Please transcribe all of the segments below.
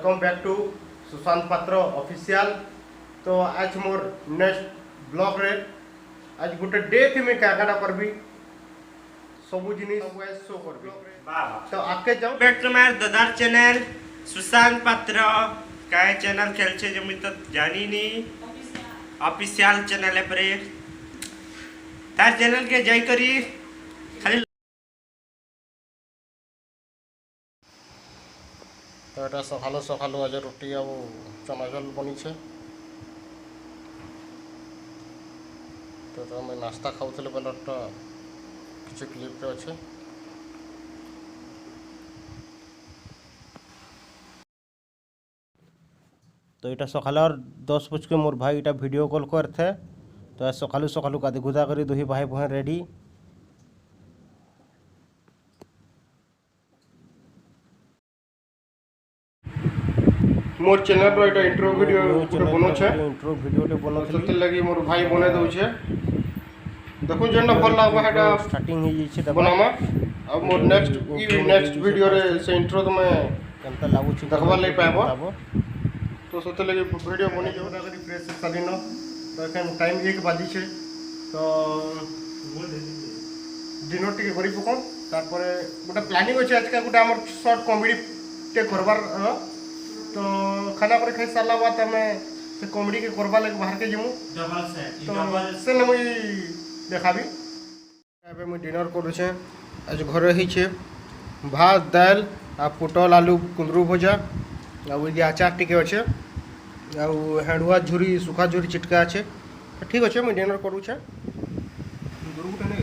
Welcome back to Sushant पात्र official. तो आज मोर नेक्स्ट ब्लॉग रे आज गोटे डे थी मैं क्या करबी सब जिनिस शो करबी। तो आके जाओ back to my Dadar channel Sushant Patra काय चैनल खेलछे जो मैं तो जानी नहीं ऑफिशियल चैनल पर तार चैनल के जाई करी खाली तो এটা সকালু সকালু আজ রুটি আর চনা জল বনিছে। তো আমি নাস্তা খাওলে বেলাটা কিছু ক্লিপে আছে। তো এটা সকালের 10 बजे मोर भाई এটা ভিডিও কল করতে। তো সকালু সকালু কাদি গুদা করে দুই ভাই বহে রেডি। मोर चैनल रो एटा इंट्रो वीडियो बनो छे। इंट्रो वीडियो टे बनो छे लगी मोर भाई बने दउ छे। देखो जेना भल लागबा हेटा स्टार्टिंग हो जाई छे बनामा। अब मोर नेक्स्ट वीडियो रे से इंट्रो तो मैं केनता लागु छी देखबा ले पाबो। तो सोते लगी वीडियो बनी जो करी प्रेस सालिनो। तो एखन टाइम 1 बाजी छे। तो डिनर टिके करी पको तार परे गोटा प्लानिंग होचे आज का गोटा हमर शॉर्ट कॉमेडी टे करबार। तो खाना पर खाई सारा बाद हमें से कॉमेडी के करबा लगे बाहर के जमु डबल सेट तो से न मुई देखाबी। एबे मुई डिनर करू छे। आज घरे ही छे भात दाल आ पोटल आलू कुंदरू भजा आ ओइ अचार टिके अछि आ हेडुआ झुरी सुखा झुरी चिटका अछि। ठीक अछि मुई डिनर करू छे। गुरु गुटा ने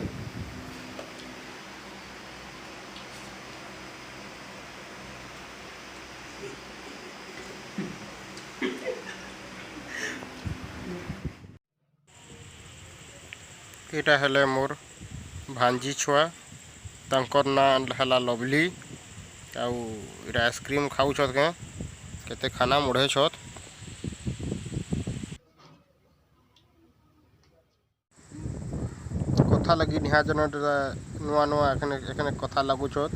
एटा हेले मोर भांजी छुआ तंकर ना हला लवली आउ इरा आइसक्रीम खाऊ छत के केते खाना मुढ़े छत। कथा लगी निहा जन नुआ नुआ एखने एखने कथा लागू छत।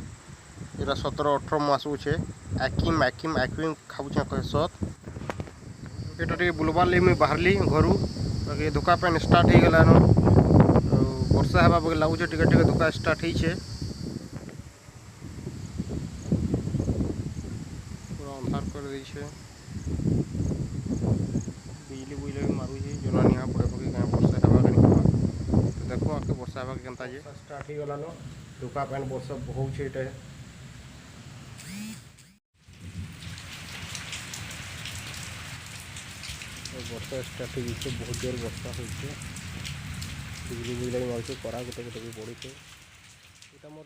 इरा 17-18 मास छे आकिम आकिम आकिम खाऊ छ कह सत। एटा टे बुलबार ले मैं बाहरली घरु बाकी दुका पेन स्टार्ट हो गेला न। वर्षा हवा बगे लागू टिके टिके दुका स्टार्ट ही छे। पूरा अंधार कर दी छे बिजली बुजली भी मारू छे जना निहा पड़े बगे गाय वर्षा हवा कनी। तो देखो आके वर्षा हवा केनता जे स्टार्ट ही गेला न। दुका पेन वर्षा बहुत छे एटा वर्षा स्टार्ट हो छे बहुत जोर वर्षा होई छे बिजली बुजली मारू छे करा गोटे गोटे पड़ी छे। एटा मोर